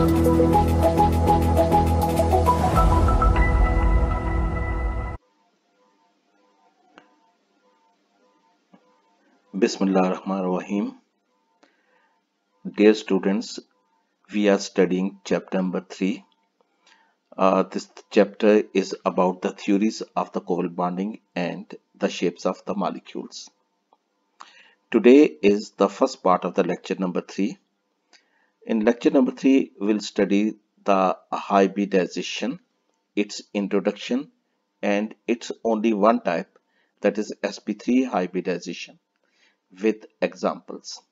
Bismillahirrahmanirrahim. Dear students, we are studying chapter number 3. This chapter is about the theories of the covalent bonding and the shapes of the molecules. Today is the first part of the lecture number 3. In lecture number 3, we'll study the hybridization, its introduction, and its only one type, that is sp3 hybridization, with examples.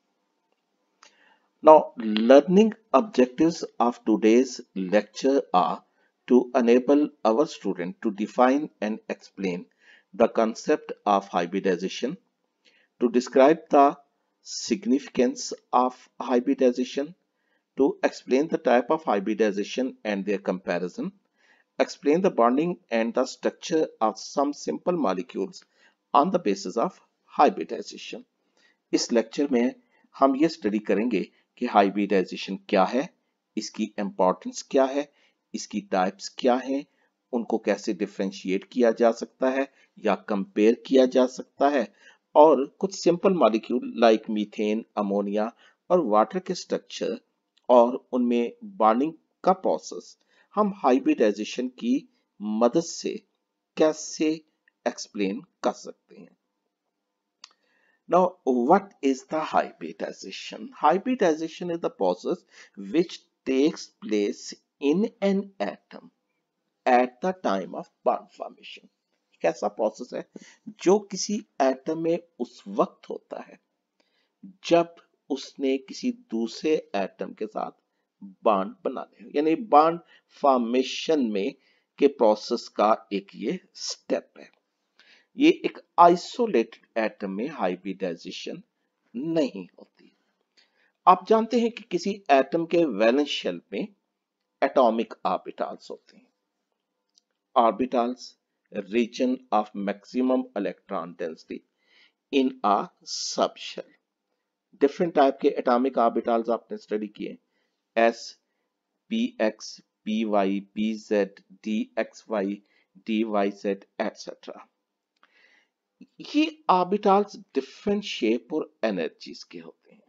Now, learning objectives of today's lecture are to enable our student to define and explain the concept of hybridization, to describe the significance of hybridization, to explain the type of hybridization and their comparison, explain the bonding and the structure of some simple molecules on the basis of hybridization. इस lecture में हम ये study करेंगे कि hybridisation क्या है, इसकी importance क्या है, इसकी टाइप्स क्या हैं, उनको कैसे डिफरेंशिएट किया जा सकता है या कंपेयर किया जा सकता है, और कुछ simple molecule like methane, ammonia और वाटर के स्ट्रक्चर और उनमें बॉन्डिंग का प्रोसेस हम हाइब्रिडाइजेशन की मदद से कैसे एक्सप्लेन कर सकते हैं. Now, what is the hybridization? Hybridization is the process which takes place in an atom at the time of bond formation. एक ऐसा प्रोसेस है जो किसी एटम में उस वक्त होता है जब उसने किसी दूसरे एटम के साथ बॉन्ड बनाने, यानी बॉन्ड फॉर्मेशन में के प्रोसेस का एक ये स्टेप है. ये एक आइसोलेटेड एटम में हाइब्रिडाइजेशन नहीं होती. आप जानते हैं कि किसी एटम के वैलेंस शेल में एटॉमिक ऑर्बिटल्स होते हैं. Orbitals region of maximum electron density in a sub shell. Different type के एटॉमिक ऑर्बिटल्स आपने स्टडी किए, S, P X, P Y, P Z, D X Y, D Y Z etcetera. ये orbitals different shape और energies के होते हैं.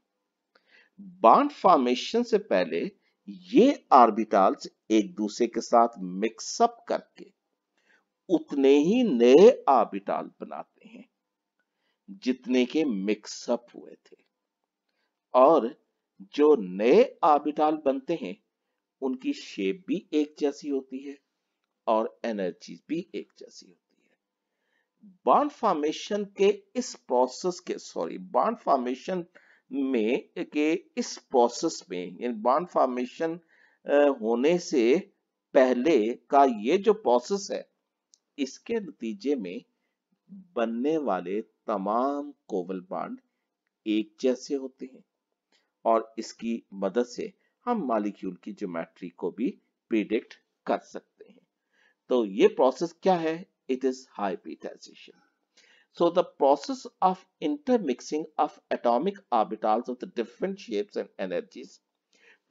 Bond formation से पहले ये ऑर्बिटल्स एक दूसरे के साथ मिक्सअप करके उतने ही नए ऑर्बिटल बनाते हैं जितने के मिक्सअप हुए थे, और जो नए ऑर्बिटल बनते हैं उनकी शेप भी एक जैसी होती है और एनर्जीज भी एक जैसी होती है. बॉन्ड फॉर्मेशन के इस प्रोसेस के बॉन्ड फॉर्मेशन में के इस प्रोसेस में, यानी बॉन्ड फॉर्मेशन होने से पहले का ये जो प्रोसेस है, इसके नतीजे में बनने वाले तमाम कोवल बॉन्ड एक जैसे होते हैं और इसकी मदद से हम मॉलिक्यूल की ज्योमेट्री को भी प्रिडिक्ट कर सकते हैं. तो ये प्रोसेस क्या है? It is hybridization. So the process of intermixing of atomic orbitals of the different shapes and energies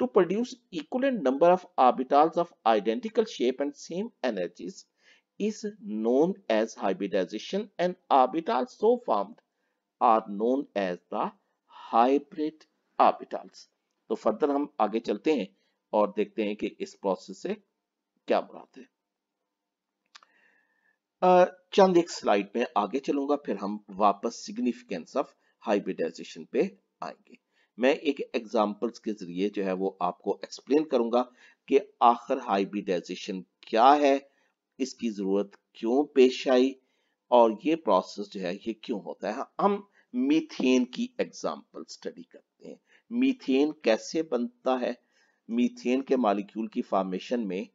to produce equivalent number of orbitals of identical shape and same energies is known as hybridization, and orbitals so formed are known as the hybrid orbitals. तो further हम आगे चलते हैं और देखते हैं कि इस प्रोसेस से क्या मुराद है. चंद एक स्लाइड में आगे चलूंगा, फिर हम वापस सिग्निफिकेंस ऑफ हाइब्रिडाइजेशन पे आएंगे. मैं एक एग्जांपल्स के जरिए जो है वो आपको एक्सप्लेन करूंगा कि आखिर हाइब्रिडाइजेशन क्या है, इसकी जरूरत क्यों पेश आई और ये प्रोसेस जो है ये क्यों होता है. हम मीथेन की एग्जांपल स्टडी करते हैं. मीथेन कैसे बनता है? मीथेन के मॉलिक्यूल की फॉर्मेशन में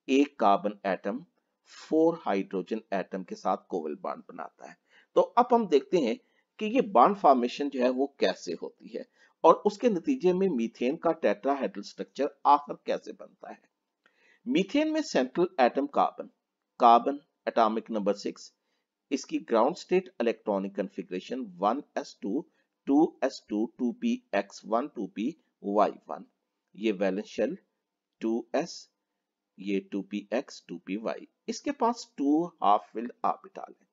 एक कार्बन एटम 4 हाइड्रोजन एटम के साथ कोवल बॉन्ड बनाता है. तो अब हम देखते हैं कि ये बॉन्ड फॉर्मेशन जो है वो कैसे होती है और उसके नतीजे में मीथेन का टेट्राहेड्रल स्ट्रक्चर आखिर कैसे बनता है. मीथेन में central atom carbon atomic number 6, इसकी ground state electronic configuration 1s2 2s2 2px1 2py1. ये वैलेंस शेल 2s, ये 2px 2py, इसके पास 2 हाफ फिल्ड ऑर्बिटल है।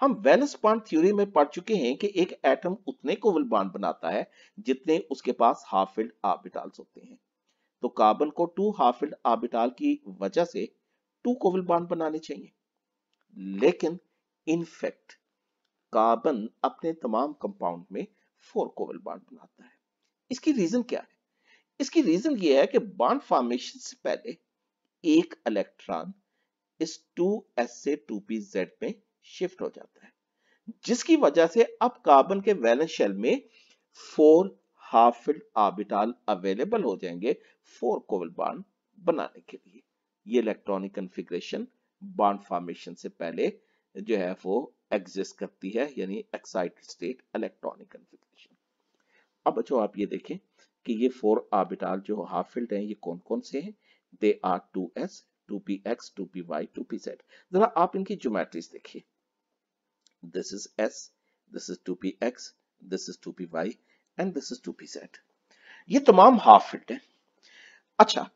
हम वैलेंस बॉन्ड थ्योरी में पढ़ चुके हैं कि एक एटम उतने कोवल बॉन्ड बनाता है जितने उसके पास हाफ फिल्ड ऑर्बिटल्स होते हैं। तो कार्बन को 2 हाफ फिल्ड ऑर्बिटल की वजह से 2 कोवल बॉन्ड बनाने चाहिए, लेकिन इनफैक्ट कार्बन अपने तमाम कंपाउंड में 4 कोवल बॉन्ड बनाता है। इसकी रीजन क्या है? इसकी रीजन ये है कि बॉन्ड फॉर्मेशन से पहले एक इलेक्ट्रॉन इस 2s से 2pz में शिफ्ट हो जाता है, जिसकी वजह से अब कार्बन के वैलेंस शेल में 4 हाफ फिल्ड ऑर्बिटल अवेलेबल हो जाएंगे 4 कोवल बॉन्ड बनाने के लिए। ये इलेक्ट्रॉनिक कॉन्फ़िगरेशन बॉन्ड फॉर्मेशन से पहले जो है वो एग्जिस्ट करती है, यानी एक्साइटेड स्टेट इलेक्ट्रॉनिक कॉन्फ़िगरेशन। अब बच्चों आप ये देखें कि ये 4 ऑर्बिटल जो हाफ फिल्ड हैं ये कौन कौन से हैं? They are 2s, 2px, 2py, 2pz। जरा आप इनकी ज्योमेट्रीज देखिए। This is s, this is 2px, this is 2py and this is 2pz। ये तमाम हाफ फिल्ड हैं। अच्छा,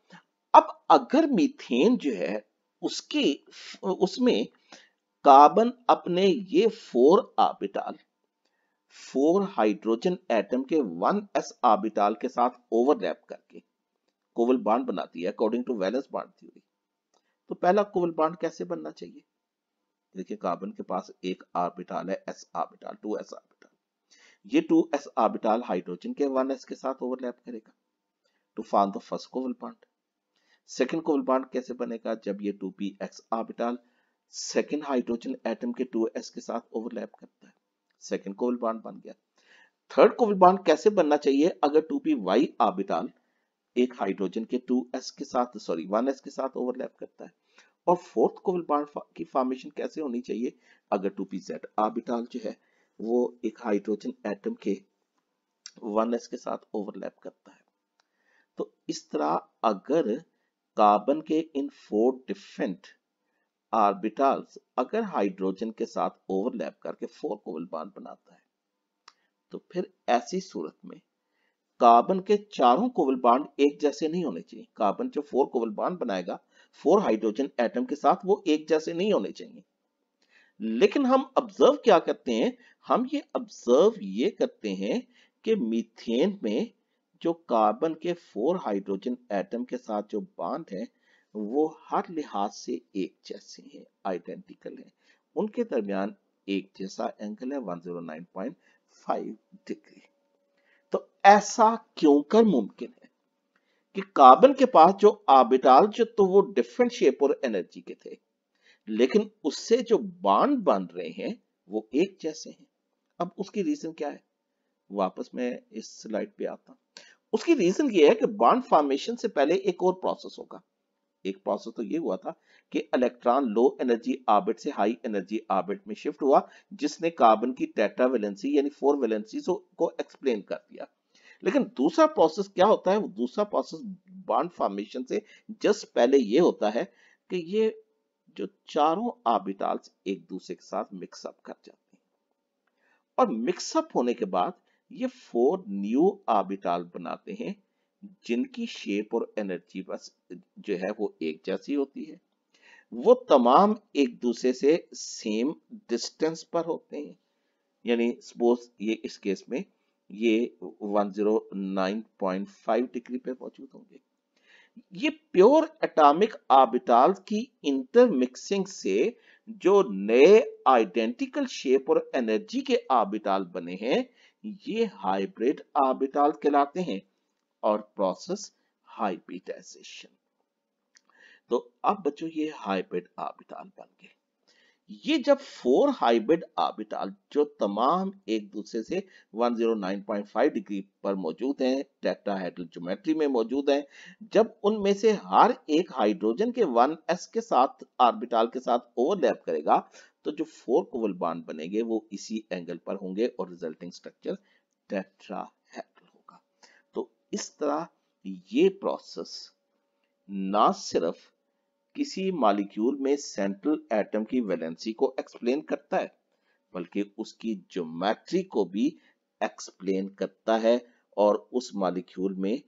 अब अगर मीथेन जो है उसमें कार्बन अपने ये 4 ऑर्बिटल 4 हाइड्रोजन एटम के 1s ऑर्बिटल के साथ ओवरलैप करके कोवल बॉन्ड बनाती है according to valence bond theory. तो पहला कोवल बॉन्ड कैसे बनना चाहिए? देखिए, कार्बन के पास एक ऑर्बिटल है s ऑर्बिटल, 2s ऑर्बिटल। ये 2s ऑर्बिटल हाइड्रोजन के 1s के साथ ओवरलैप करेगा to form the first covalent bond. Second covalent bond कैसे बनेगा? जब ये 2px orbital second hydrogen atom के 2s के साथ ओवरलैप करता है, सेकंड कोवल बॉन्ड बन गया। थर्ड कोवल बॉन्ड कैसे बनना चाहिए? अगर 2py ऑर्बिटल एक हाइड्रोजन के 2s के साथ 1s के साथ ओवरलैप करता है। और फोर्थ कोवल बॉन्ड की फॉर्मेशन कैसे होनी चाहिए? अगर 2pz ऑर्बिटल जो है वो एक हाइड्रोजन एटम के 1s के साथ ओवरलैप करता है। तो इस तरह अगर कार्बन के इन 4 डिफरेंट ऑर्बिटल्स अगर हाइड्रोजन के साथ ओवरलैप करके 4 कोवल बॉन्ड बनाता है, तो फिर ऐसी सूरत में कार्बन के चारों कोवल बॉन्ड एक जैसे नहीं होने चाहिए। कार्बन जो 4 कोवल बॉन्ड बनाएगा 4 हाइड्रोजन एटम के साथ, वो एक जैसे नहीं होने चाहिए। लेकिन हम ऑब्जर्व क्या करते हैं? हम ये ऑब्जर्व ये करते हैं कि मीथेन में जो कार्बन के 4 हाइड्रोजन एटम के साथ जो बॉन्ड है वो हर लिहाज से एक जैसे हैं, आइडेंटिकल हैं। उनके दरमियान एक जैसा एंगल है 109.5 डिग्री। तो ऐसा क्यों कर मुमकिन है कि कार्बन के पास जो ऑर्बिटल जो तो वो डिफरेंट शेप और एनर्जी के थे, लेकिन उससे जो बॉन्ड बन रहे हैं वो एक जैसे हैं। अब उसकी रीजन क्या है? वापस मैं इस स्लाइड पे आता हूं। उसकी रीजन ये है कि बॉन्ड फॉर्मेशन से पहले एक और प्रोसेस होगा। एक प्रोसेस तो ये हुआ था कि इलेक्ट्रॉन लो एनर्जी ऑर्बिट से हाई एनर्जी ऑर्बिट में शिफ्ट हुआ, जिसने कार्बन की टेट्रा वैलेंसी यानी 4 वैलेंसी को एक्सप्लेन कर दिया। लेकिन दूसरा प्रोसेस क्या होता है? वो दूसरा प्रोसेस बॉन्ड फॉर्मेशन से जस्ट पहले ये होता है कि ये जो चारों ऑर्बिटल्स एक दूसरे के साथ मिक्सअप कर जाते हैं, और मिक्सअप होने के बाद ये 4 न्यू ऑर्बिटल बनाते हैं जिनकी शेप और एनर्जी बस जो है वो एक जैसी होती है। वो तमाम एक दूसरे से सेम डिस्टेंस पर होते हैं, यानी सपोज ये इस केस में ये 109.5 डिग्री पे मौजूद होंगे। ये प्योर एटॉमिक ऑर्बिटल्स की इंटरमिक्सिंग से जो नए आइडेंटिकल शेप और एनर्जी के ऑर्बिटल बने हैं, ये हाइब्रिड ऑर्बिटल कहलाते हैं और प्रोसेस हाइब्रिडाइजेशन। तो अब बच्चों ये हाइब्रिड ऑर्बिटल बन गए। ये जब 4 हाइब्रिड ऑर्बिटल जो तमाम एक दूसरे से 109.5 डिग्री पर मौजूद हैं, टेट्राहेड्रल ज्योमेट्री में मौजूद हैं, जब उनमें से हर एक हाइड्रोजन के 1s के साथ ऑर्बिटल के साथ ओवरलैप करेगा, तो जो 4 कोवल बॉन्ड बनेंगे वो इसी एंगल पर होंगे और रिजल्टिंग स्ट्रक्चर टेट्राहेड्रल होगा। तो इस तरह ये प्रोसेस ना सिर्फ किसी मॉलिक्यूल में सेंट्रल एटम की वैलेंसी को एक्सप्लेन करता है, बल्कि उसकी ज्योमेट्री को भी एक्सप्लेन करता है और उस मॉलिक्यूल में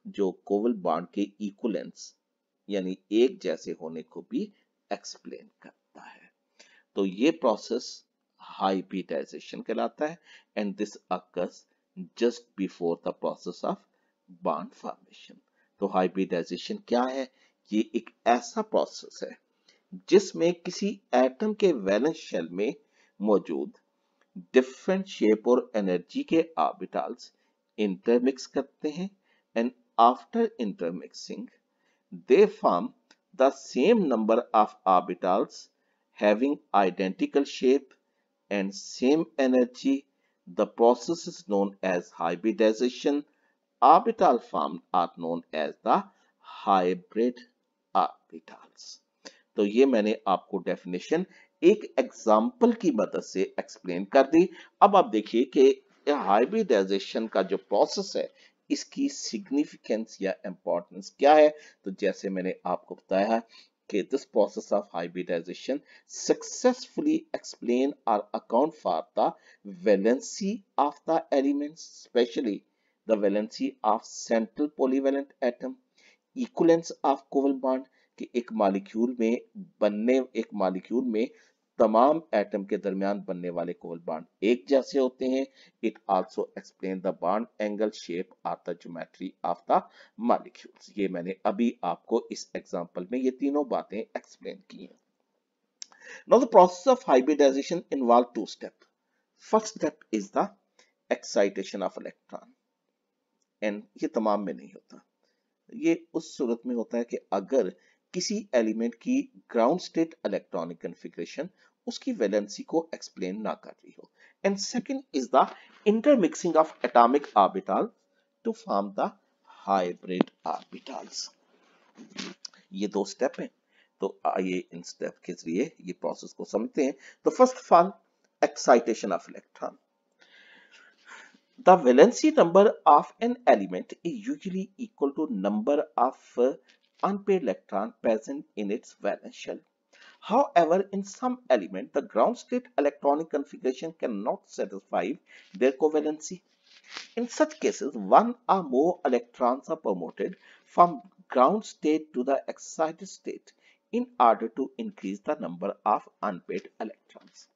जो कोवल बॉन्ड के इक्विवेलेंस यानी एक जैसे होने को भी एक्सप्लेन करता है। तो ये प्रोसेस हाइब्रिडाइजेशन कहलाता है and this occurs just before the process of bond formation. तो हाइब्रिडाइजेशन क्या है? ये एक ऐसा प्रोसेस है जिसमें किसी एटम के वैलेंस शेल में मौजूद डिफरेंट शेप और एनर्जी के ऑर्बिटल्स इंटरमिक्स करते हैं and after intermixing they form the same number of orbitals having identical shape and same energy. The process is known as hybridization. Orbital formed are known as the hybrid orbitals. तो ये मैंने आपको definition एक example की मदद से explain कर दी। अब आप देखिए कि हाइब्रिडाइजेशन का जो प्रोसेस है इसकी सिग्निफिकेंस या इंपॉर्टेंस क्या है। तो जैसे मैंने आपको बताया कि this process of hybridisation successfully explain और account for the valency of the elements, specially the valency of central polyvalent atom, equivalence of covalent bond कि एक मॉलिक्यूल में तमाम एटम के दरमियान बनने वाले कोवल बॉन्ड एक जैसे होते हैं। It also explain the bond angle, shape और the geometry of the molecules. ये मैंने अभी आपको इस एग्जांपल में ये तीनों बातें एक्सप्लेन की हैं। Now the process of hybridization involve two step. First step is the excitation of electron and ये तमाम में नहीं होता। ये उस सूरत में होता है कि अगर किसी एलिमेंट की ग्राउंड स्टेट इलेक्ट्रॉनिक कॉन्फ़िगरेशन उसकी वैलेंसी को एक्सप्लेन ना कर रही हो। And second is the intermixing of atomic orbital to form the hybrid orbitals. ये दो स्टेप हैं। तो आइए इन स्टेप के जरिए ये प्रोसेस को समझते हैं। तो first of all excitation of electron. The valency number of an element is usually equal to number of unpaired electrons present in its valence shell. However, in some elements, the ground state electronic configuration cannot satisfy their covalency. In such cases, one or more electrons are promoted from ground state to the excited state in order to increase the number of unpaired electrons.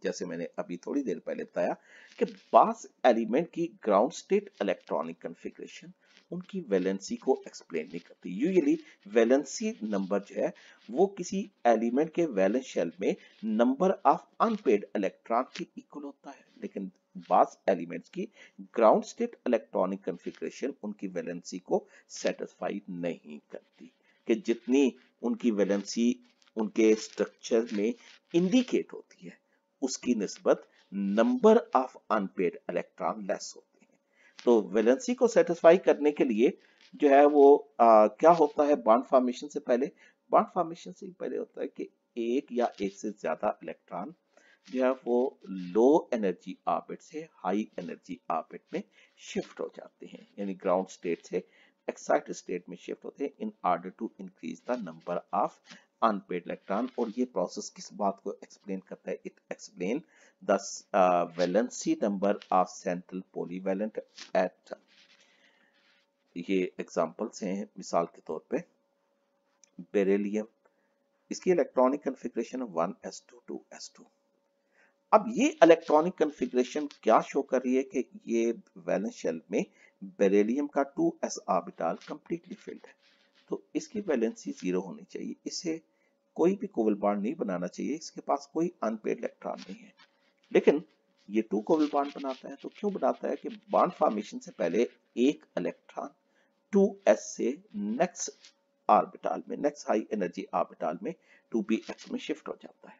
जैसे मैंने अभी थोड़ी देर पहले बताया कि बास element की ground state electronic configuration उनकी वैलेंसी को एक्सप्लेन नहीं करती। यूजुअली वैलेंसी नंबर जो है वो किसी एलिमेंट के वैलेंस शेल में नंबर ऑफ अनपेड इलेक्ट्रॉन के इक्वल होता है, लेकिन बास एलिमेंट्स की ग्राउंड स्टेट इलेक्ट्रॉनिक कॉन्फ़िगरेशन उनकी वैलेंसी को सेटिस्फाई नहीं करती कि जितनी उनकी वैलेंसी उनके स्ट्रक्चर में इंडिकेट होती है उसकी निस्बत number of unpaid electron less होते हैं। तो वैलेंसी को सेटिस्फाई करने के लिए जो है वो क्या होता है बॉन्ड फॉर्मेशन से पहले? बॉन्ड फॉर्मेशन से पहले होता है कि एक या एक से ज्यादा इलेक्ट्रॉन जो है वो लो एनर्जी ऑर्बिट से हाई एनर्जी ऑर्बिट में शिफ्ट हो जाते हैं, यानी ग्राउंड स्टेट से एक्साइटेड स्टेट में शिफ्ट होते हैं in order to increase the number of unpaid electron. और ये प्रोसेस किस बात को एक्सप्लेन करता है? It explain the valency number of central polyvalent atom. ये एग्जांपल्स हैं, मिसाल के तौर पे बेरिलियम, इसकी इलेक्ट्रॉनिक कॉन्फ़िगरेशन 1s2 2s2। अब ये इलेक्ट्रॉनिक कॉन्फ़िगरेशन क्या शो कर रही है कि ये वैलेंस शेल में बेरिलियम का 2s ऑर्बिटल कंप्लीटली फिल्ड है, तो इसकी वैलेंसी 0 होनी चाहिए। इसे कोई भी कोवल बॉन्ड नहीं बनाना चाहिए, इसके पास कोई अनपेड इलेक्ट्रॉन नहीं है, लेकिन ये 2 कोवल बॉन्ड बनाता है। तो क्यों बनाता है कि बॉन्ड फॉर्मेशन से पहले एक इलेक्ट्रॉन 2s से नेक्स्ट ऑर्बिटल में, नेक्स्ट हाई एनर्जी ऑर्बिटल में 2px में शिफ्ट हो जाता है।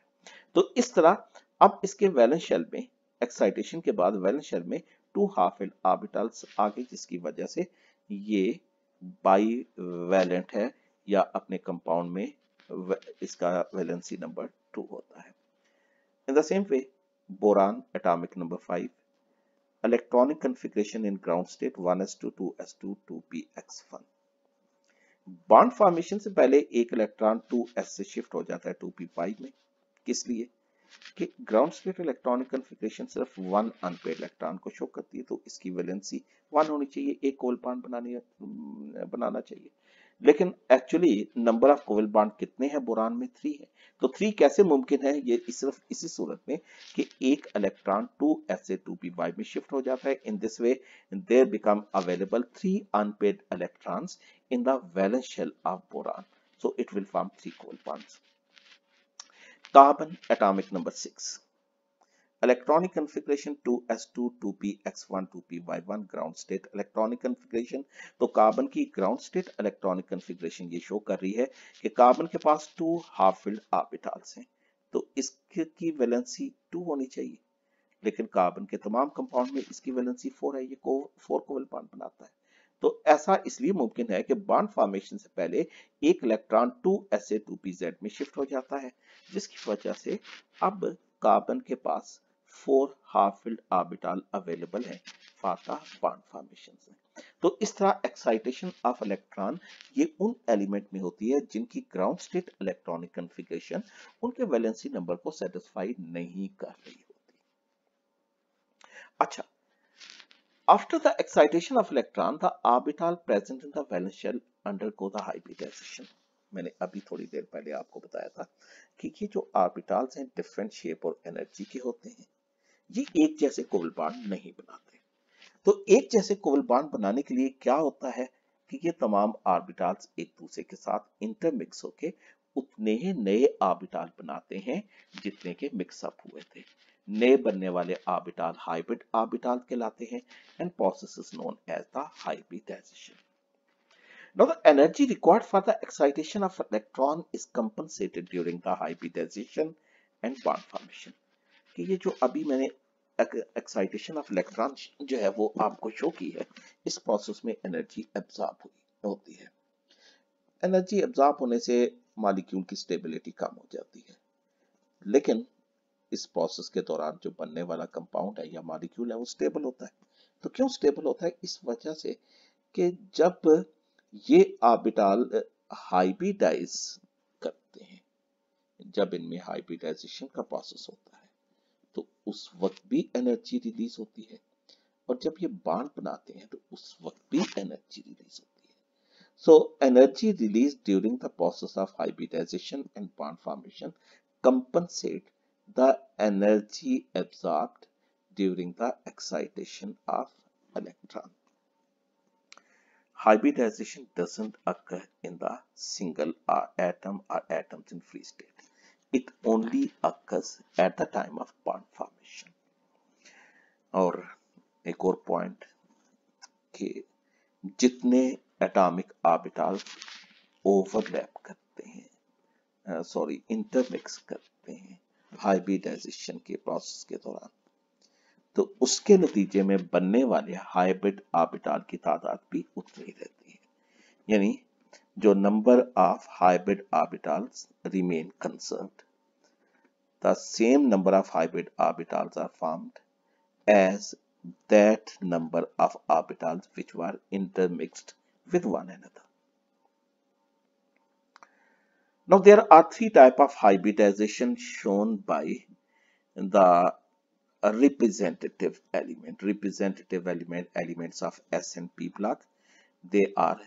तो इस तरह अब इसके वैलेंस शेल में एक्साइटेशन के बाद वैलेंस शेल में 2 हाफ फील्ड ऑर्बिटल्स आ गए, जिसकी वजह से ये बाई वैलेंट है या अपने कंपाउंड में इसका वैलेंसी नंबर 2 होता है। In the same way boron atomic number 5, electronic configuration in ground state 1s2 2s2 2px1। Bond formation से पहले एक इलेक्ट्रॉन 2s से शिफ्ट हो जाता है 2p5 में। किस लिए? कि ग्राउंड स्टेट इलेक्ट्रॉनिक कन्फिग्रेशन सिर्फ वन अनपेड इलेक्ट्रॉन को शो करती है, तो इसकी वैलेंसी 1 होनी चाहिए, एक कोवल बॉन्ड बनाना चाहिए। लेकिन actually number of covalent bond कितने हैं बोरान में? 3 है। तो 3 कैसे मुमकिन है? ये सिर्फ इसी सूरत में कि एक इलेक्ट्रॉन 2s2p5 में शिफ्ट हो जाता है। In this way there become available 3 unpaid electrons in the valence shell of boron, so it will form 3 covalent bonds. Carbon atomic number 6. Electronic configuration 2s2 2px1 2py1 ground state electronic configuration। तो carbon की ground state electronic configuration ये show कर रही है कि carbon के पास 2 half filled orbitals हैं, तो इसकी वैलेंसी 2 होनी चाहिए। लेकिन कार्बन के तमाम कंपाउंड में इसकी वैलेंसी 4 है, ये 4 कोवल बॉन्ड बनाता है। तो ऐसा इसलिए मुमकिन है कि बॉन्ड फॉर्मेशन से पहले एक इलेक्ट्रॉन 2sa2pz में शिफ्ट हो जाता है, जिसकी वजह से अब कार्बन के पास 4 हाफ फिल्ड ऑर्बिटल अवेलेबल है फॉर द बॉन्ड फॉर्मेशन से। तो इस तरह एक्साइटेशन ऑफ इलेक्ट्रॉन ये उन एलिमेंट में होती है जिनकी ग्राउंड स्टेट इलेक्ट्रॉनिक कन्फिग्रेशन उनके वैलेंसी नंबर को सेटिस्फाई नहीं कर रही होती। अच्छा, after the excitation of electron, the orbital present in the valence shell undergo the hybridization। मैंने अभी थोड़ी देर पहले आपको बताया था कि ये जो ऑर्बिटल्स हैं डिफरेंट शेप और एनर्जी के होते हैं, ये एक जैसे कोवल बॉन्ड नहीं बनाते। तो एक जैसे कोवल बॉन्ड बनाने के लिए क्या होता है कि ये तमाम ऑर्बिटल्स एक दूसरे के साथ इंटरमिक्स होके उतने ही नए ऑर्बिटल बनाते हैं जितने के मिक्सअप हुए थे। नए बनने वाले ऑर्बिटल हाइब्रिड ऑर्बिटल कहलाते हैं and process is known as the hybridization। Now the energy required for the excitation of electron is compensated during the hybridization and bond formation। कि ये जो अभी मैंने एक्साइटेशन ऑफ इलेक्ट्रॉन जो है वो आपको शो की है, इस प्रोसेस में एनर्जी एब्जॉर्ब होती है। एनर्जी एब्जॉर्ब होने से मॉलिक्यूल की स्टेबिलिटी कम हो जाती है, लेकिन इस प्रोसेस के दौरान जो बनने वाला कंपाउंड है या मॉलिक्यूल है वो स्टेबल होता है। तो क्यों स्टेबल होता है? इस वजह से कि जब ये ऑर्बिटल हाइब्रिडाइज करते हैं, जब इनमें हाइब्रिडाइजेशन का प्रोसेस होता है तो उस वक्त भी एनर्जी रिलीज होती है, और जब ये बॉन्ड बनाते हैं तो उस वक्त भी एनर्जी रिलीज होती है। So energy release during the process of hybridization and bond formation compensate the energy absorbed during the excitation of electron। Hybridization doesn't occur in the single atom or atoms in free state. It only occurs at the time of bond formation। और एक और point कि जितने atomic orbital overlap करते हैं, intermix करते हैं hybridisation के प्रोसेस के दौरान, तो उसके नतीजे में बनने वाले हाइब्रिड ऑर्बिटल की तादाद भी उतनी ही रहती है। यानी जो number of hybrid orbitals remain conserved, the same number of hybrid orbitals are formed as that number of orbitals which were intermixed with one another. Now there are 3 types of hybridization shown by the representative elements of S and P block। They are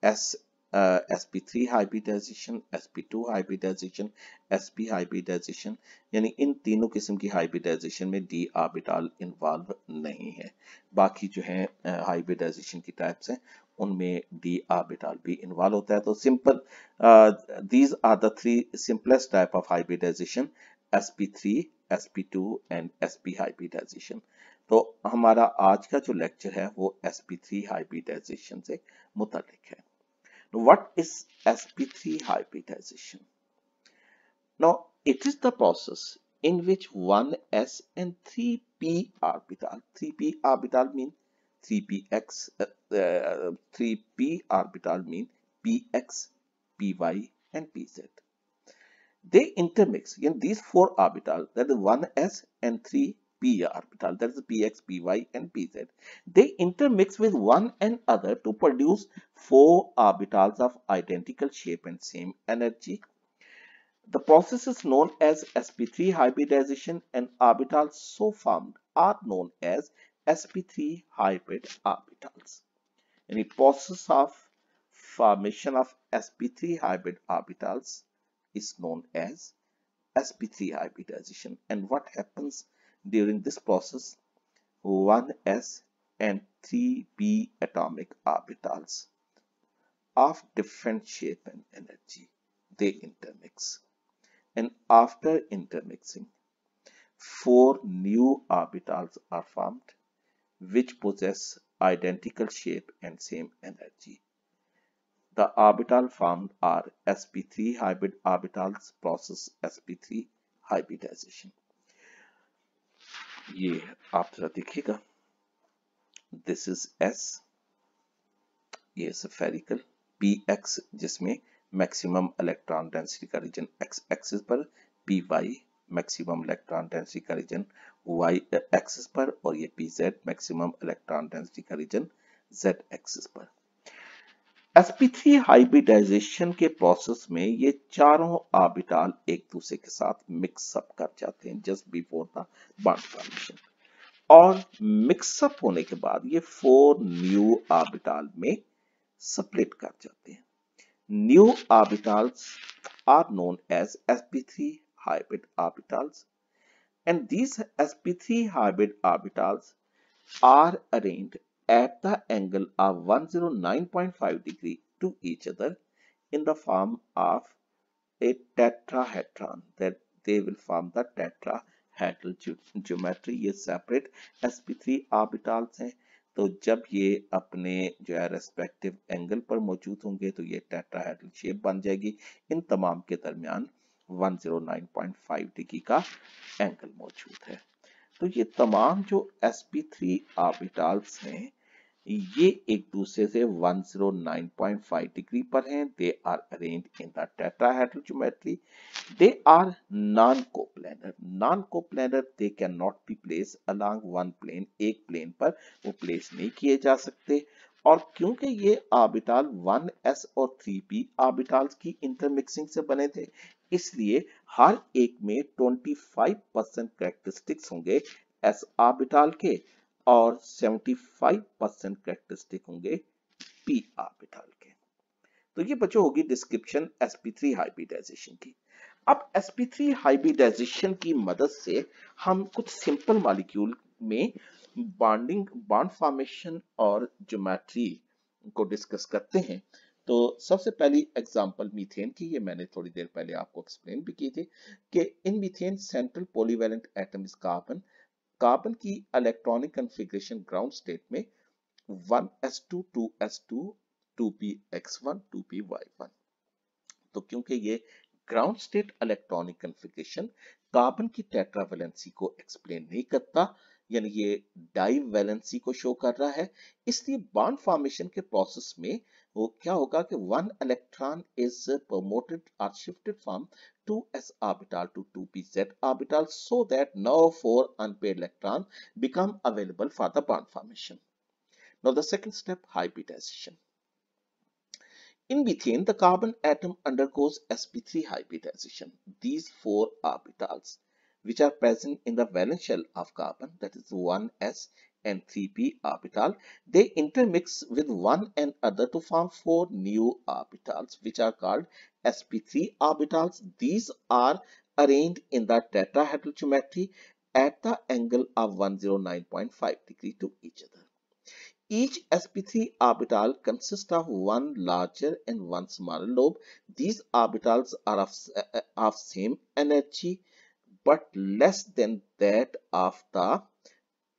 sp3 hybridization, sp2 hybridization, sp hybridization। यानी इन तीनों किस्म की hybridisation में d orbital involve नहीं है। बाकी जो है हाइब्रिडाइजेशन की टाइप्स हैं उनमें d ऑर्बिटल भी इन्वॉल्व होता है। तो simple these are the 3 simplest type of hybridization: sp3, sp2 and sp hybridization। तो हमारा आज का जो लेक्चर है वो sp3 हाइब्रिडाइजेशन से मुतालिक है। What is sp3 hybridization? Now it is the process in which 1s and 3p orbital mean 3px, 3p orbital mean px, py and pz, they intermix in these 4 orbitals, that is 1s and 3p orbital, that is px, py and pz, they intermix with one another to produce 4 orbitals of identical shape and same energy। The process is known as sp3 hybridization, and orbitals so formed are known as sp3 hybrid orbitals. Any process of formation of sp3 hybrid orbitals is known as sp3 hybridization. And what happens during this process? 1s and 3p atomic orbitals of different shape and energy, they intermix. And after intermixing, 4 new orbitals are formed which possess identical shape and same energy. The orbital formed are sp3 hybrid orbitals process sp3 hybridization. ये आप जरा देखिएगा, this is s, ये spherical px जिसमें maximum electron density का region x axis पर, py maximum electron density का region y axis पर, और ये pz मैक्सिमम इलेक्ट्रॉन डेंसिटी का रीजन z एक्सिस पर। sp3 हाइब्रिडाइजेशन के प्रोसेस में ये चारों ऑर्बिटल एक दूसरे के साथ मिक्स अप कर जाते हैं just before the bond formation, और मिक्सअप होने के बाद ये 4 न्यू ऑर्बिटल में स्प्लिट कर जाते हैं। New orbitals are known as sp3 hybrid orbitals, and these sp3 hybrid orbitals are arranged at the angle of 109.5 degree to each other in the form of a tetrahedron, that they will form the tetrahedral geometry. ये separate sp3 orbitals हैं, तो जब ये अपने जो है respective angle पर मौजूद होंगे तो ये टेट्राहेड्रल शेप बन जाएगी। इन तमाम के दरमियान 109.5 डिग्री का एंगल मौजूद है। तो ये तमाम जो sp3 ऑर्बिटल्स हैं ये एक दूसरे से 109.5 डिग्री पर हैं। They are arranged in the tetrahedral geometry. They are non-coplanar. Non-coplanar they can not be place along one plane, एक प्लेन पर वो प्लेस नहीं किए जा सकते। और क्योंकि ये ऑर्बिटल 1s और 3p ऑर्बिटल्स की इंटरमिक्सिंग से बने थे, इसलिए हर एक में 25% कैरेक्टरिस्टिक्स होंगे s ऑर्बिटल के और 75% कैरेक्टरिस्टिक होंगे p ऑर्बिटल के। तो ये बच्चों होगी डिस्क्रिप्शन sp3 हाइब्रिडाइजेशन की। अब sp3 हाइब्रिडाइजेशन की मदद से हम कुछ सिंपल मॉलिक्यूल में बॉन्ड फॉर्मेशन और ज्योमेट्री को डिस्कस करते हैं। तो सबसे पहली एग्जांपल मीथेन की, ये मैंने थोड़ी देर पहले आपको एक्सप्लेन भी की थी कि in methane central polyvalent atom is carbon. Carbon की इलेक्ट्रॉनिक कॉन्फ़िगरेशन ग्राउंड स्टेट में 1s2 2s2 2px1 2py1। तो क्योंकि ये ground state electronic configuration carbon की टेट्रावैलेंसी को एक्सप्लेन नहीं करता, यानी ये डाइवैलेंसी को शो कर रहा है, इसलिए बॉन्ड फॉर्मेशन के प्रोसेस में वो क्या होगा कि 1 इलेक्ट्रॉन इज प्रमोटेड और shifted from 2s orbital to 2pz orbital so that now 4 unpaired electron become available for the bond formation. Now the second step, hybridization. In methane, the carbon atom undergoes sp3 hybridization. These 4 orbitals which are present in the valence shell of carbon, that is 1s and 3p orbital, they intermix with one another to form 4 new orbitals which are called sp3 orbitals. These are arranged in the tetrahedral geometry at the angle of 109.5 degree to each other. Each sp3 orbital consists of one larger and one smaller lobe. These orbitals are of same energy but less than that of the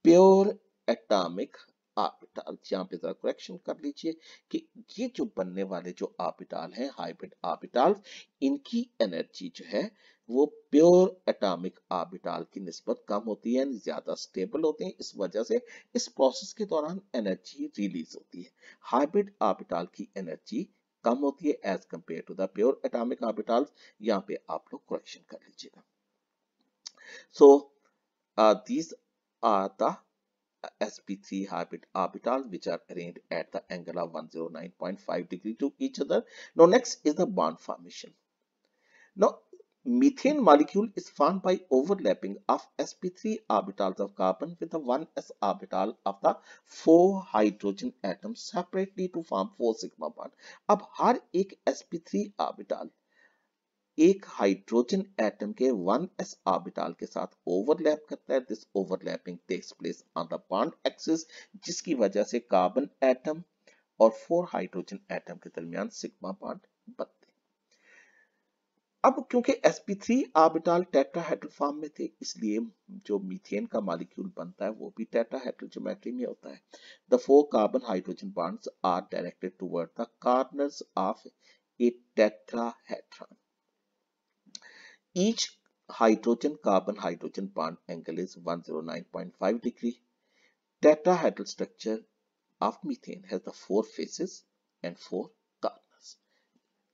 pure atomic orbital. यहाँ पे जरा correction कर लीजिए कि ये जो बनने वाले जो ऑर्बिटल हैं हाइब्रिड ऑर्बिटल, इनकी एनर्जी जो है वो प्योर एटॉमिक ऑर्बिटल की निस्बत कम होती है, ज्यादा स्टेबल होते हैं। इस वजह से इस प्रोसेस के दौरान एनर्जी रिलीज होती है। हाइब्रिड ऑर्बिटल की एनर्जी कम होती है as compare to the pure atomic orbitals. यहाँ पे आप लोग करेक्शन कर लीजिएगा। सो these are the sp3 hybrid orbitals which are arranged at the angle of 109.5 degree to each other. Now next is the bond formation. Now Methane molecule is formed by overlapping of sp3 orbitals of carbon with the 1s orbital of the 4 hydrogen atoms separately to form 4 sigma bond. अब हर एक sp3 orbital एक hydrogen atom के 1s orbital के साथ overlap करता है. This overlapping takes place on the bond axis, जिसकी वजह से कार्बन एटम और 4 हाइड्रोजन एटम के दरमियान सिग्मा बॉन्ड बनते हैं. अब क्योंकि sp3 ऑर्बिटल टेट्राहेड्रल फॉर्म में थे, इसलिए जो मीथेन का मॉलिक्यूल बनता है वो भी टेट्राहेड्रल ज्योमेट्री में होता है. The 4 carbon hydrogen bonds are directed toward the corners of a tetrahedron. Each hydrogen carbon hydrogen bond angle is 109.5 degree. Tetrahedral structure of methane has the 4 faces and 4 corners.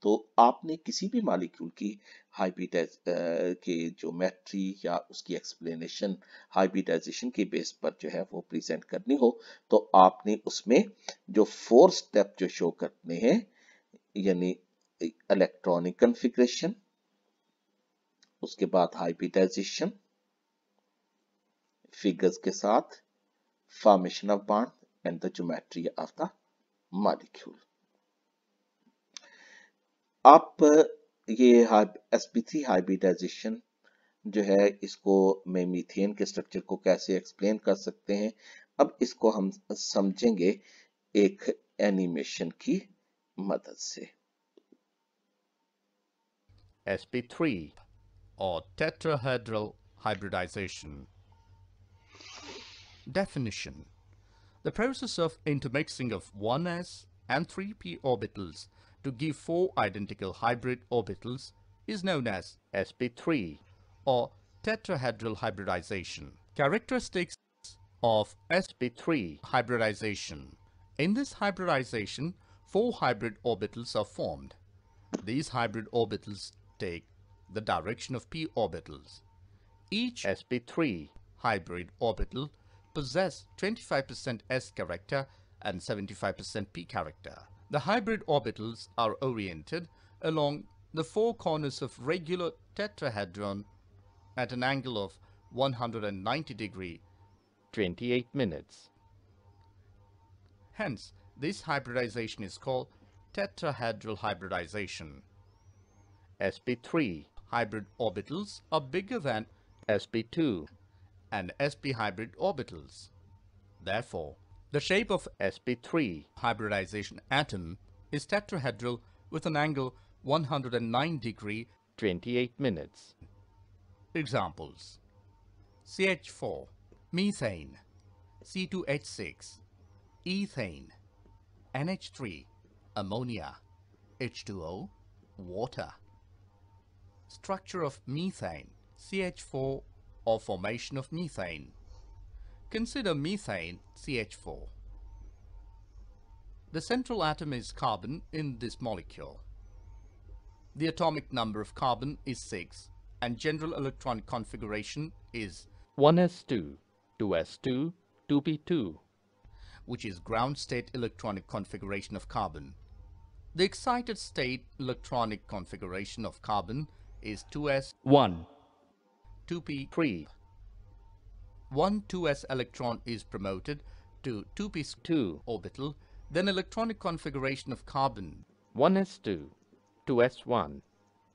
तो आपने किसी भी molecule की hybridise के geometry या उसकी explanation hybridisation के base पर जो है वो प्रेजेंट करनी हो, तो आपने उसमें जो 4 स्टेप जो शो करने हैं, यानी इलेक्ट्रॉनिक कॉन्फ़िगरेशन, उसके बाद हाइब्रिडाइजेशन, फिगर्स के साथ formation of bond and the geometry of the molecule. आप ये sp3 हाइब्रिडाइजेशन जो है, इसको मैं मीथेन के स्ट्रक्चर को कैसे एक्सप्लेन कर सकते हैं, अब इसको हम समझेंगे एक एनिमेशन की मदद से. sp3 or tetrahedral hybridization. Definition: the process of intermixing of 1s and 3p orbitals to give 4 identical hybrid orbitals is known as sp3 or tetrahedral hybridization. Characteristics of sp3 hybridization: in this hybridization, 4 hybrid orbitals are formed. These hybrid orbitals take the direction of p orbitals. Each sp3 hybrid orbital possesses 25% s character and 75% p character. The hybrid orbitals are oriented along the 4 corners of regular tetrahedron at an angle of 190 degree 28 minutes. Hence, this hybridization is called tetrahedral hybridization. sp3 hybrid orbitals are bigger than sp2 and sp hybrid orbitals. Therefore, the shape of sp3 hybridization atom is tetrahedral with an angle 109 degree 28 minutes. Examples: CH4, methane, C2H6, ethane, NH3, ammonia, H2O, water. Structure of methane, CH4 or formation of methane. Consider methane, CH4. The central atom is carbon in this molecule. The atomic number of carbon is 6 and general electronic configuration is 1s2, 2s2, 2p2, which is ground state electronic configuration of carbon. The excited state electronic configuration of carbon is 2s, 1, 2p. 3, One 2s electron is promoted to 2p 2, orbital, then electronic configuration of carbon 1s2, 2s1,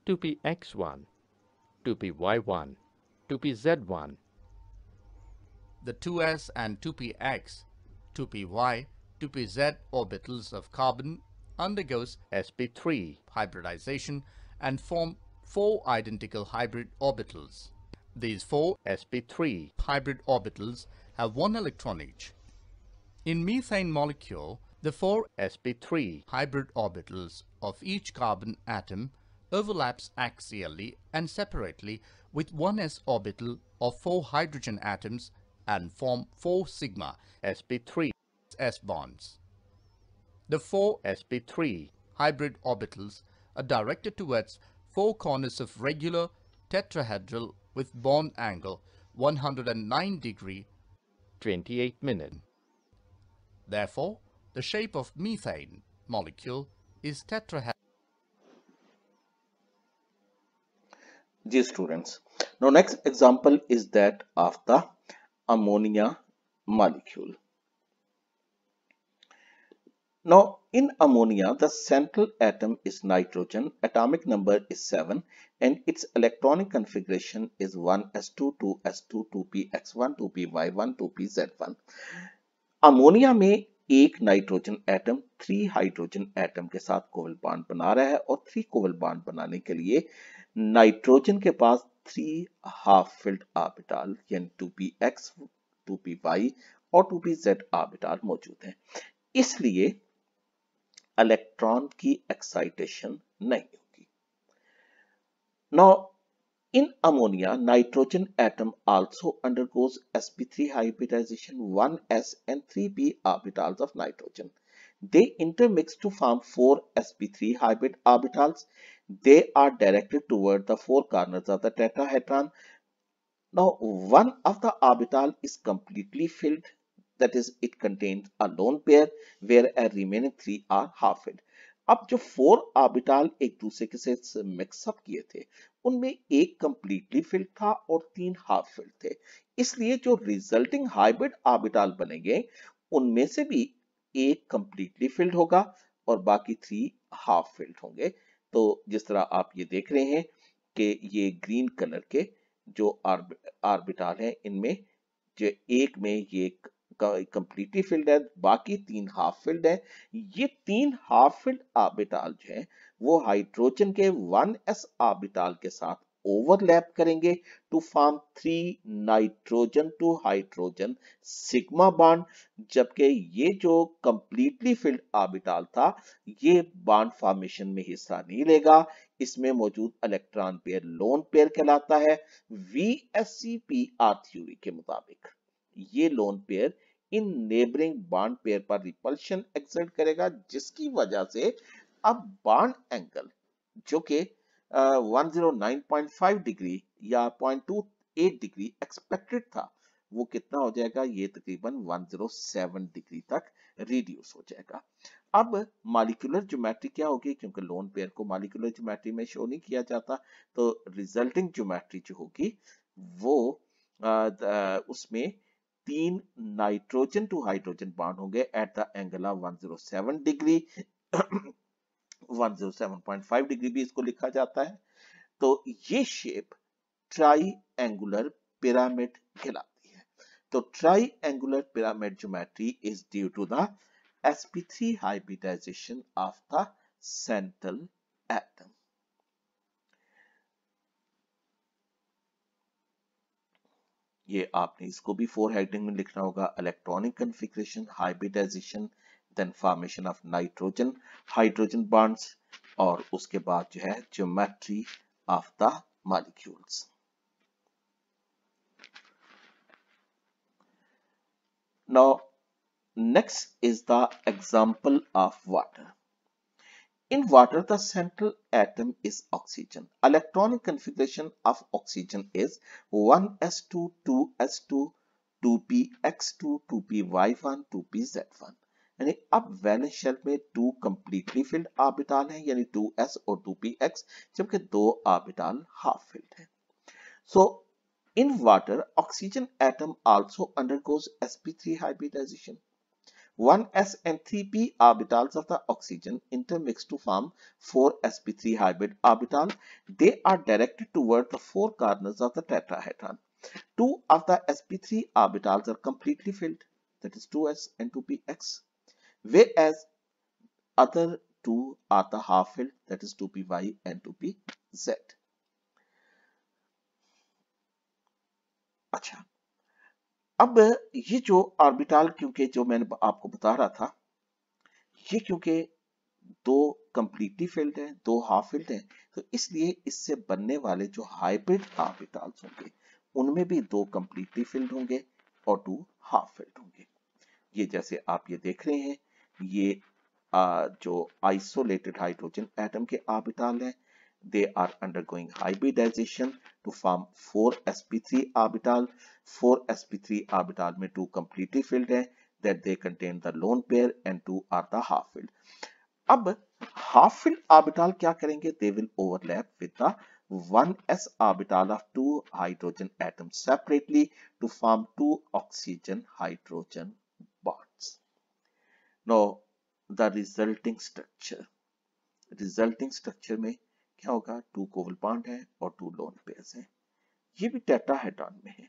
2px1, 2py1, 2pz1, the 2s and 2px, 2py, 2pz orbitals of carbon undergoes sp3, hybridization and form 4 identical hybrid orbitals. These 4 sp3, hybrid orbitals have 1 electron each. In methane molecule, the 4 sp3, hybrid orbitals of each carbon atom overlaps axially and separately with 1s orbital of 4 hydrogen atoms and form 4 sigma sp3, s bonds. The 4 sp3, hybrid orbitals are directed towards 4 corners of regular tetrahedral with bond angle 109 degree. 28 minute. Therefore, the shape of methane molecule is tetrahedral. जी students, now next example is that of the ammonia molecule. Now in ammonia the central atom is nitrogen, atomic number is 7 and its electronic configuration is 1s2 2s2 2px1 2py1 2pz1. Ammonia में एक nitrogen atom 3 hydrogen atom के साथ कोवल bond बना रहा है और 3 कोवल bond बनाने के लिए नाइट्रोजन के पास 3 हाफ फिल्ड ऑर्बिटल यानी 2px 2py और 2pz ऑर्बिटल मौजूद हैं। इसलिए इलेक्ट्रॉन की एक्साइटेशन नहीं होगी। Now in ammonia, nitrogen atom also undergoes sp3 hybridization, 1s and 3p orbitals of nitrogen. They intermix to form 4 sp3 hybrid orbitals. They are directed toward the 4 corners of the tetrahedron. Now, one of the orbital is completely filled, that is, it contains a lone pair, where remaining 3 are half filled. अब जो 4 orbital एक दूसरे के साथ mix up किए थे उनमें एक कंप्लीटली फिल्ड था और 3 हाफ फिल्ड थे। इसलिए जो रिजल्टिंग हाइब्रिड ऑर्बिटल बनेंगे उनमें से भी एक कंप्लीटली फिल्ड होगा और बाकी 3 हाफ फिल्ड होंगे। तो जिस तरह आप ये देख रहे हैं कि ये ग्रीन कलर के जो ऑर्बिटल हैं इनमें जो एक में ये कंप्लीटली फिल्ड है, बाकी 3 हाफ फिल्ड है। ये 3 हाफ फिल्ड ऑर्बिटल जो है वो हाइड्रोजन के 1s ऑर्बिटल के साथ ओवरलैप करेंगे to form 3 nitrogen to hydrogen sigma bond, जबकि ये जो कंप्लीटली फिल्ड ऑर्बिटल था ये बॉन्ड फॉर्मेशन में हिस्सा नहीं लेगा। इसमें मौजूद इलेक्ट्रॉन पेयर लोन पेयर कहलाता है। VSEPR थ्योरी के मुताबिक ये लोन पेयर इन नेबरिंग बॉन्ड पेयर पर रिपल्शन एक्सर्ट करेगा, जिसकी वजह से अब बॉन्ड एंगल जो कि 109.5 डिग्री या 0.28 डिग्री एक्सपेक्टेड था वो कितना हो जाएगा, ये तकरीबन 107 डिग्री तक रिड्यूस हो जाएगा। अब मॉलिक्यूलर ज्योमेट्री क्या होगी, क्योंकि लोन पेयर को मॉलिक्यूलर ज्योमेट्री में शो नहीं किया जाता, तो रिजल्टिंग ज्योमेट्री जो होगी वो उसमें 3 नाइट्रोजन टू हाइड्रोजन बॉन्ड होंगे at the angle of 107 degree 107.5 degree भी इसको लिखा जाता है। तो ये शेप ट्राई एंगुलर पिरामिड कहलाती है। तो triangular pyramid geometry is due to the sp3 hybridization of the central atom. ये आपने इसको भी 4 हेडिंग में लिखना होगा, electronic configuration, hybridization, then formation of nitrogen hydrogen bonds और उसके बाद जो है geometry of the molecules. Now next is the example of water. In water, the central atom is oxygen. Electronic configuration of oxygen is 1s2, 2s2, 2px2, 2py1, 2pz1. यानी अब valence shell में 2 completely filled orbital हैं यानी 2s और 2px, जबकि 2 orbital half filled हैं। So in water, oxygen atom also undergoes sp3 hybridization. 1s and 3p orbitals of the oxygen intermix to form 4 sp3 hybrid orbital. They are directed toward the 4 corners of the tetrahedron. 2 of the sp3 orbitals are completely filled, that is 2s and 2px, whereas other 2 are the half filled, that is 2py and 2pz. अच्छा, अब ये जो orbital, क्योंकि जो मैंने आपको बता रहा था ये क्योंकि 2 कंप्लीटली फिल्ड हैं 2 हाफ फिल्ड हैं, तो इसलिए इससे बनने वाले जो हाइब्रिड ऑर्बिटल्स होंगे उनमें भी 2 कंप्लीटली फिल्ड होंगे और 2 हाफ फिल्ड होंगे। ये जैसे आप ये देख रहे हैं, ये जो आइसोलेटेड हाइड्रोजन एटम के ऑर्बिटल हैं, they are undergoing hybridization to form 4 sp3 orbital. 4 sp3 orbital में 2 completely filled है, that they contain the lone pair and 2 are the half filled. अब half filled orbital क्या करेंगे, they will overlap with the one s orbital of two hydrogen atoms separately to form two oxygen hydrogen bonds. Now the resulting structure में क्या होगा, to कोवल bond है और to lone pairs हैं, ये भी टेट्राहेड्रॉन में है।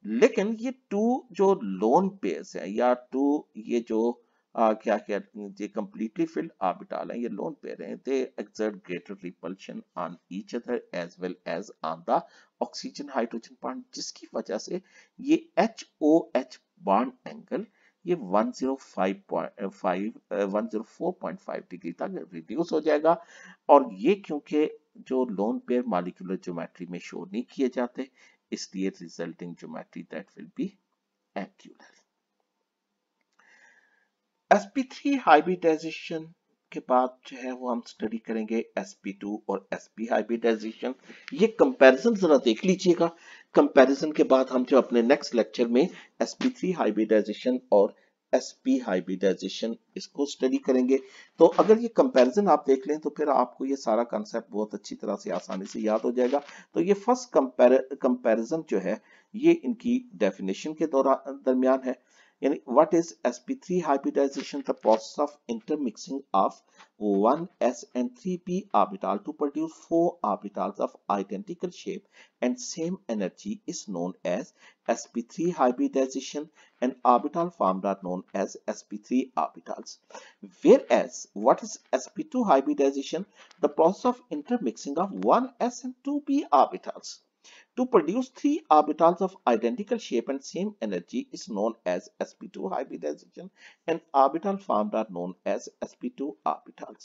लेकिन ये टू जो लोन पेयर्स है या टू ये जो क्या क्या ये कंप्लीटली फिल्ड ऑर्बिटल है, ये लोन पेयर हैं, they exert greater repulsion on each other as well as on the oxygen hydrogen bond, जिसकी वजह से ये HOH बॉन्ड एंगल ये 104.5 डिग्री तक रिड्यूस हो जाएगा। और ये क्योंकि जो लोन पेयर मॉलिक्यूलर ज्योमेट्री में शो नहीं किए जाते, इसलिए resulting geometry that will be angular. sp3 hybridization के बाद जो है वो हम स्टडी करेंगे sp2 और sp हाइब्रिडाइजेशन। ये कंपैरिजन जरा देख लीजिएगा। कंपैरिजन के बाद हम जो अपने नेक्स्ट लेक्चर में sp3 हाइब्रिडाइजेशन और sp हाइब्रिडाइजेशन इसको स्टडी करेंगे। तो अगर ये कंपैरिजन आप देख लें तो फिर आपको ये सारा कंसेप्ट बहुत अच्छी तरह से आसानी से याद हो जाएगा। तो ये फर्स्ट कंपैरिजन जो है ये इनकी डेफिनेशन के दरमियान है। यानी what is sp3 hybridization? The process of intermixing of 1s and 3p orbital to produce 4 orbitals of identical shape and same energy is known as sp3 hybridization, and orbital formed are known as sp3 orbitals. Whereas what is sp2 hybridization? The process of intermixing of 1s and 2p orbitals to produce 3 orbitals of identical shape and same energy is known as sp2 hybridization, and orbital formed are known as sp2 orbitals.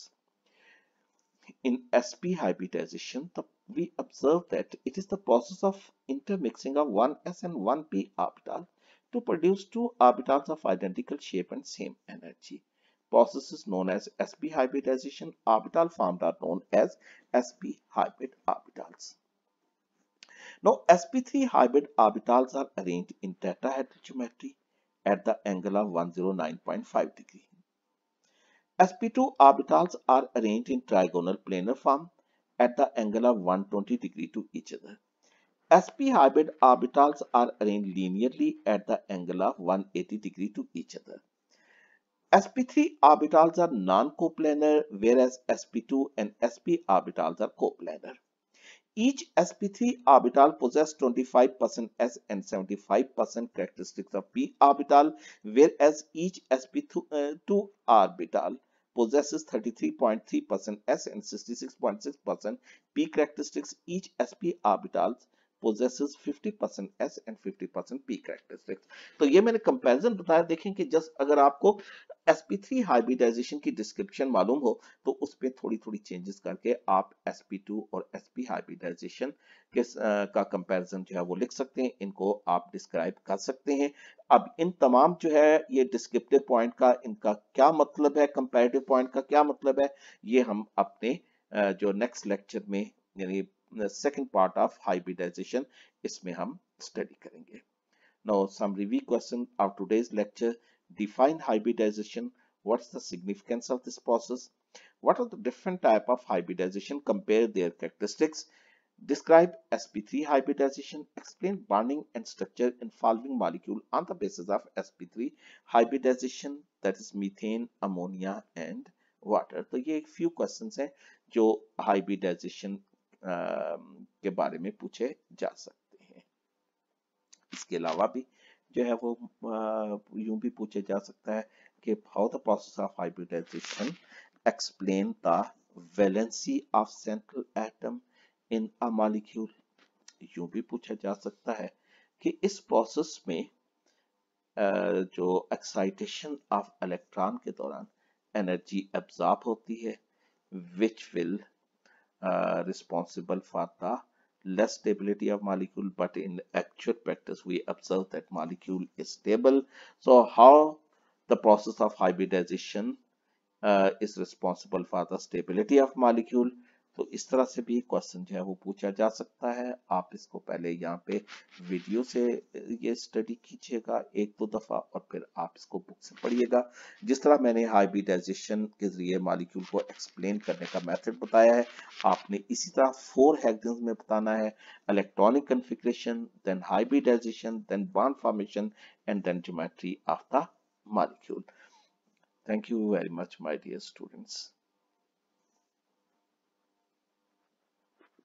In sp hybridization, we observe that it is the process of intermixing of 1s and 1p orbital to produce 2 orbitals of identical shape and same energy. Process is known as sp hybridization. Orbital formed are known as sp hybrid orbitals. Now, sp3 hybrid orbitals are arranged in tetrahedral geometry at the angle of 109.5 degree. sp2 orbitals are arranged in trigonal planar form at the angle of 120 degree to each other. sp hybrid orbitals are arranged linearly at the angle of 180 degree to each other. sp3 orbitals are non-coplanar, whereas sp2 and sp orbitals are coplanar. Each sp3 orbital possesses 25% s and 75% characteristics of p orbital, whereas each sp2 orbital possesses 33.3% s and 66.6% p characteristics. Each sp orbital possesses 50% s and 50% p characteristics. तो ये मैंने comparison बताया। देखें कि just अगर आपको sp3 hybridisation की description मालूम हो तो उस पर थोड़ी थोड़ी चेंजेस करके आप sp2 और sp हाइब्रिडाइजेशन के का कंपैरिजन जो है वो लिख सकते हैं, इनको आप डिस्क्राइब कर सकते हैं। अब इन तमाम जो है ये डिस्क्रिप्टिव पॉइंट का इनका क्या मतलब है, कंपैरेटिव पॉइंट का क्या मतलब है, ये हम अपने जो नेक्स्ट लेक्चर में यानी सेकंड पार्ट ऑफ हाइब्रिडाइजेशन इसमें हम स्टडी करेंगे। Now some review question of today's lecture. Define hybridization. What's the significance of this process? What are the different type of hybridization? Compare their characteristics. Describe sp3 hybridization. Explain bonding and structure in following molecule on the basis of sp3 hybridization, that is methane, ammonia and water. तो ये एक few questions हैं जो hybridization के बारे में पूछे जा सकते हैं। इसके अलावा भी जो है वो यूं भी पूछे जा सकता है कि how the process of hybridization explain the valency of central atom in a molecule. यूं भी पूछा जा सकता है कि इस प्रोसेस में जो एक्साइटेशन ऑफ इलेक्ट्रॉन के दौरान एनर्जी एब्जॉर्ब होती है, which will responsible for the less stability of molecule, but in actual practice we observe that molecule is stable. So how the process of hybridization is responsible for the stability of molecule? तो इस तरह से भी question जो है वो पूछा जा सकता है। आप इसको पहले यहाँ पे वीडियो से ये स्टडी कीजिएगा एक दो दफा और फिर आप इसको बुक से पढ़िएगा। जिस तरह मैंने हाइब्रिडाइजेशन के जरिए मॉलिक्यूल को एक्सप्लेन करने का मेथड बताया है, आपने इसी तरह 4 हेक्सेन्स में बताना है। Electronic configuration, then hybridization, then bond formation and then geometry of the molecule. Thank you very much, my dear students.